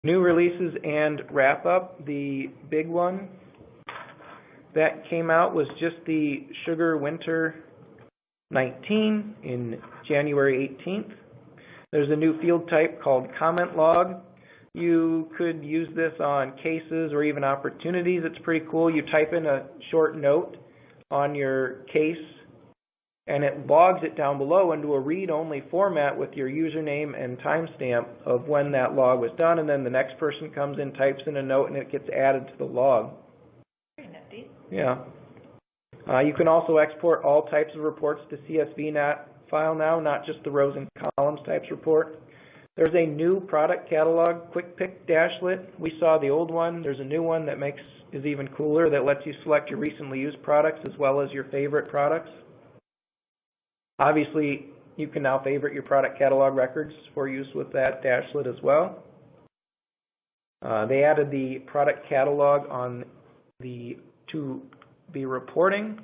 New releases and wrap-up. The big one that came out was just the Sugar Winter 19 in January 18th. There's a new field type called comment log. You could use this on cases or even opportunities. It's pretty cool. You type in a short note on your case, and it logs it down below into a read-only format with your username and timestamp of when that log was done, and then the next person comes in, types in a note, and it gets added to the log. Very nifty. Yeah. You can also export all types of reports to CSV file now, not just the rows and columns types report. There's a new product catalog, Quick Pick Dashlet. We saw the old one. There's a new one that is even cooler that lets you select your recently used products as well as your favorite products. Obviously, you can now favorite your product catalog records for use with that dashlet as well. They added the product catalog on to be reporting.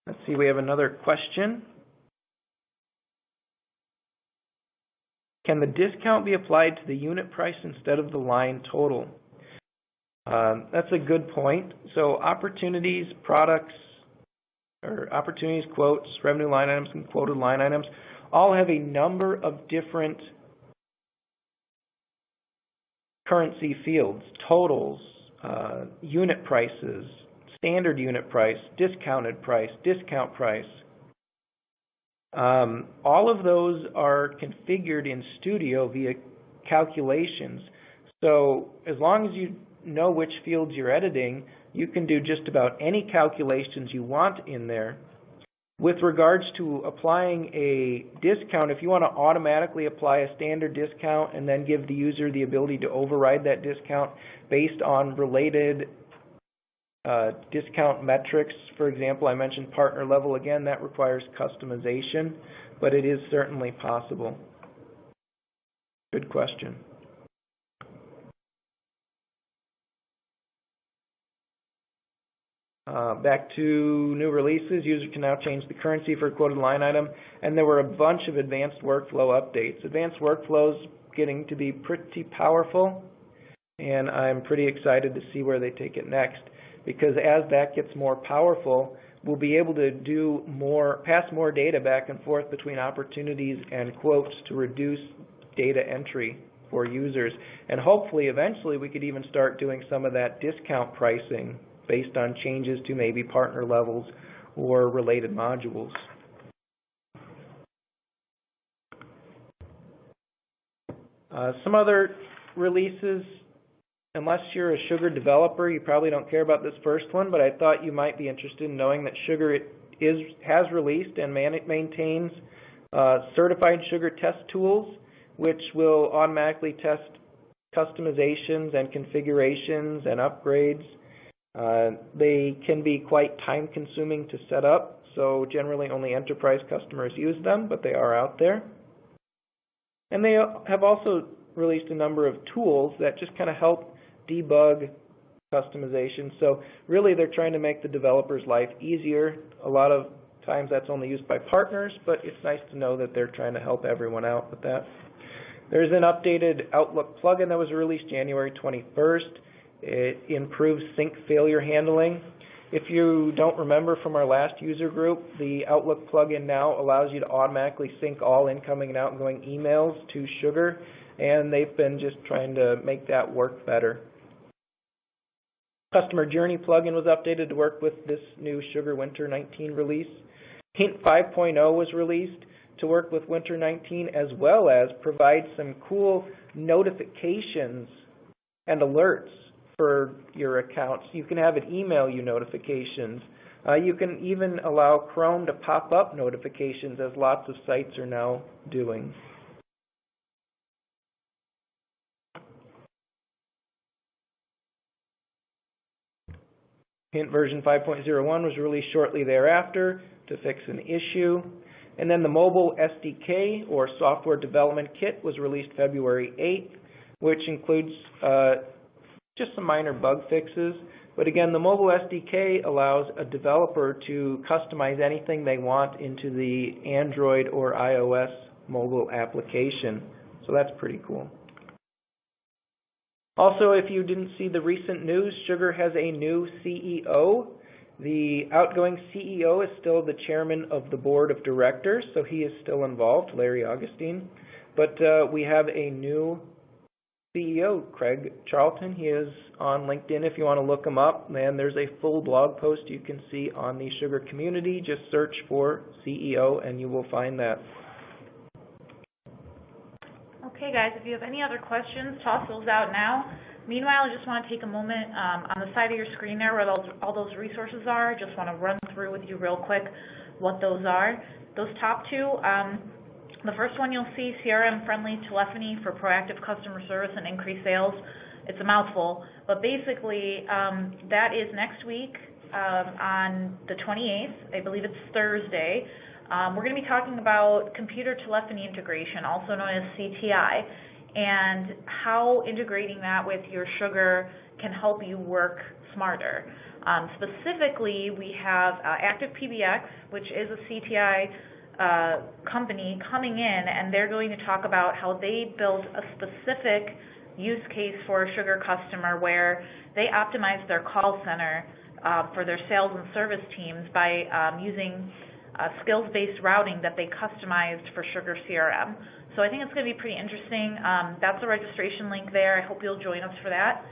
Let's see, we have another question. Can the discount be applied to the unit price instead of the line total? That's a good point. So opportunities, products, or opportunities, quotes, revenue line items, and quoted line items all have a number of different currency fields, totals, unit prices, standard unit price, discounted price, discount price. All of those are configured in Studio via calculations. So as long as you know which fields you're editing, you can do just about any calculations you want in there. With regards to applying a discount, if you want to automatically apply a standard discount and then give the user the ability to override that discount based on related discount metrics, for example, I mentioned partner level again, that requires customization, but it is certainly possible. Good question. Back to new releases, user can now change the currency for a quoted line item, and there were a bunch of advanced workflow updates. Advanced workflows getting to be pretty powerful, and I'm pretty excited to see where they take it next, because as that gets more powerful, we'll be able to do pass more data back and forth between opportunities and quotes to reduce data entry for users. And hopefully, eventually, we could even start doing some of that discount pricing based on changes to maybe partner levels or related modules. Some other releases, unless you're a Sugar developer, you probably don't care about this first one, but I thought you might be interested in knowing that Sugar has released and maintains certified Sugar test tools, which will automatically test customizations and configurations and upgrades. They can be quite time-consuming to set up, so generally only enterprise customers use them, but they are out there. And they have also released a number of tools that just kind of help debug customization. So really they're trying to make the developer's life easier. A lot of times that's only used by partners, but it's nice to know that they're trying to help everyone out with that. There's an updated Outlook plugin that was released January 21st. It improves sync failure handling. If you don't remember from our last user group, the Outlook plugin now allows you to automatically sync all incoming and outgoing emails to Sugar, and they've been just trying to make that work better. Customer Journey plugin was updated to work with this new Sugar Winter 19 release. Hint 5.0 was released to work with Winter 19, as well as provide some cool notifications and alerts for your accounts. You can have it email you notifications. You can even allow Chrome to pop up notifications, as lots of sites are now doing. Hint version 5.01 was released shortly thereafter to fix an issue. And then the Mobile SDK, or Software Development Kit, was released February 8th, which includes just some minor bug fixes. But again, the Mobile SDK allows a developer to customize anything they want into the Android or iOS mobile application. So that's pretty cool. Also, if you didn't see the recent news, Sugar has a new CEO. The outgoing CEO is still the chairman of the board of directors, so he is still involved, Larry Augustine. But we have a new CEO, Craig Charlton. He is on LinkedIn if you want to look him up. And there's a full blog post you can see on the Sugar community. Just search for CEO and you will find that. Okay, guys, if you have any other questions, toss those out now. Meanwhile, I just want to take a moment on the side of your screen there where all those resources are. Just want to run through with you real quick what those are. Those top two, the first one you'll see, CRM-friendly telephony for proactive customer service and increased sales. It's a mouthful, but basically that is next week on the 28th. I believe it's Thursday. We're going to be talking about computer telephony integration, also known as CTI, and how integrating that with your Sugar can help you work smarter. Specifically, we have Active PBX, which is a CTI company coming in, and they're going to talk about how they built a specific use case for a Sugar customer where they optimize their call center for their sales and service teams by using skills-based routing that they customized for Sugar CRM. So I think it's going to be pretty interesting. That's the registration link there. I hope you'll join us for that.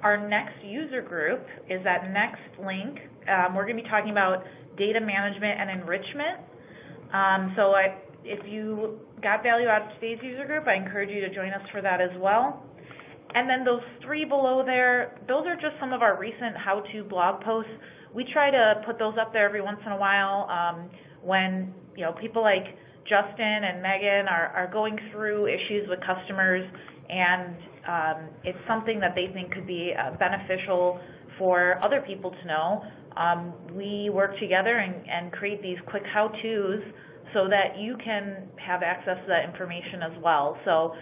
Our next user group is that next link. We're going to be talking about data management and enrichment. If you got value out of today's user group, I encourage you to join us for that as well. And then those three below there, those are just some of our recent how-to blog posts. We try to put those up there every once in a while when people like Justin and Megan are going through issues with customers, and it's something that they think could be beneficial for other people to know. We work together and create these quick how-tos so that you can have access to that information as well. So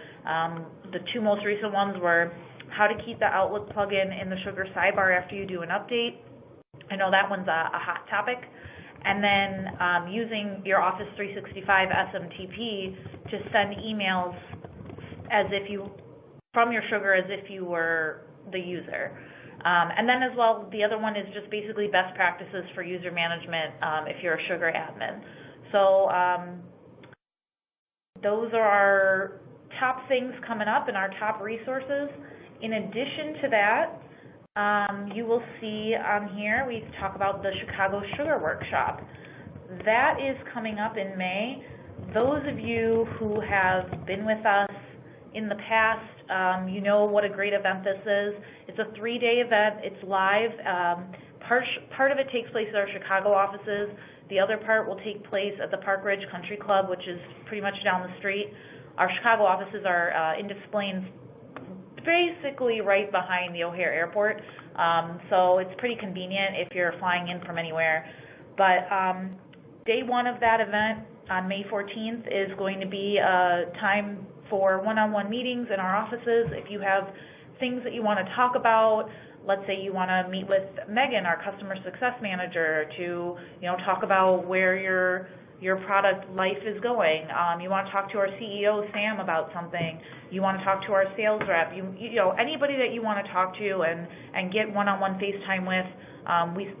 the two most recent ones were how to keep the Outlook plugin in the Sugar sidebar after you do an update. I know that one's a hot topic. And then using your Office 365 SMTP to send emails from your Sugar as if you were the user. And then as well, the other one is just basically best practices for user management if you're a Sugar admin. So those are our top things coming up and our top resources. In addition to that, you will see on here, we talk about the Chicago Sugar Workshop. That is coming up in May. Those of you who have been with us in the past, you know what a great event this is. It's a 3-day event. It's live. Part of it takes place at our Chicago offices. The other part will take place at the Park Ridge Country Club, which is pretty much down the street. Our Chicago offices are in Des Plaines, basically right behind the O'Hare Airport. So it's pretty convenient if you're flying in from anywhere. But day one of that event on May 14th is going to be a time for one-on-one meetings in our offices. If you have things that you want to talk about, let's say you want to meet with Megan, our customer success manager, to talk about where your product life is going. You want to talk to our CEO Sam about something. You want to talk to our sales rep. Anybody that you want to talk to and get one-on-one FaceTime with.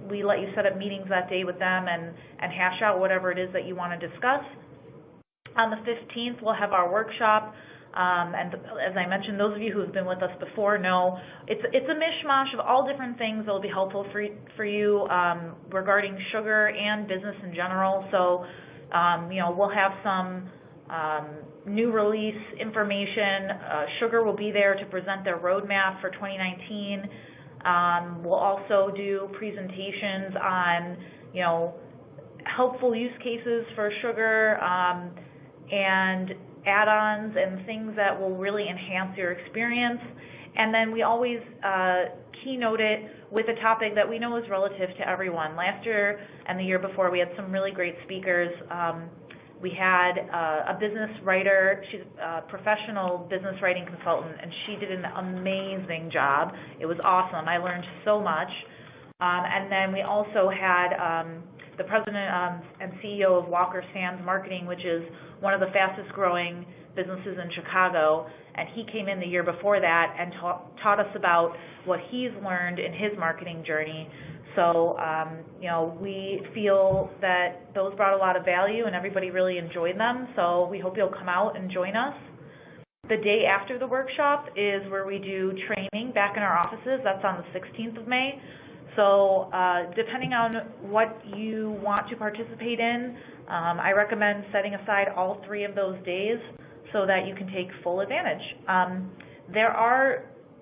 We let you set up meetings that day with them and hash out whatever it is that you want to discuss. On the 15th, we'll have our workshop. And as I mentioned, those of you who have been with us before know it's a mishmash of all different things that will be helpful for you regarding Sugar and business in general. So, we'll have some new release information. Sugar will be there to present their roadmap for 2019. We'll also do presentations on, helpful use cases for Sugar and add-ons and things that will really enhance your experience. And then we always keynote it with a topic that we know is relative to everyone. Last year and the year before, we had some really great speakers. We had a business writer. She's a professional business writing consultant, and she did an amazing job. It was awesome. I learned so much. And then we also had the president and CEO of Walker Sands Marketing, which is one of the fastest growing businesses in Chicago, and he came in the year before that and taught us about what he's learned in his marketing journey. So, we feel that those brought a lot of value and everybody really enjoyed them, so we hope you'll come out and join us. The day after the workshop is where we do training back in our offices. That's on the 16th of May. So depending on what you want to participate in, I recommend setting aside all 3 of those days so that you can take full advantage.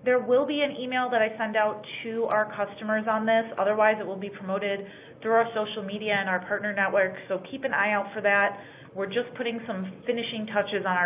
There will be an email that I send out to our customers on this. Otherwise, it will be promoted through our social media and our partner network. So keep an eye out for that. We're just putting some finishing touches on our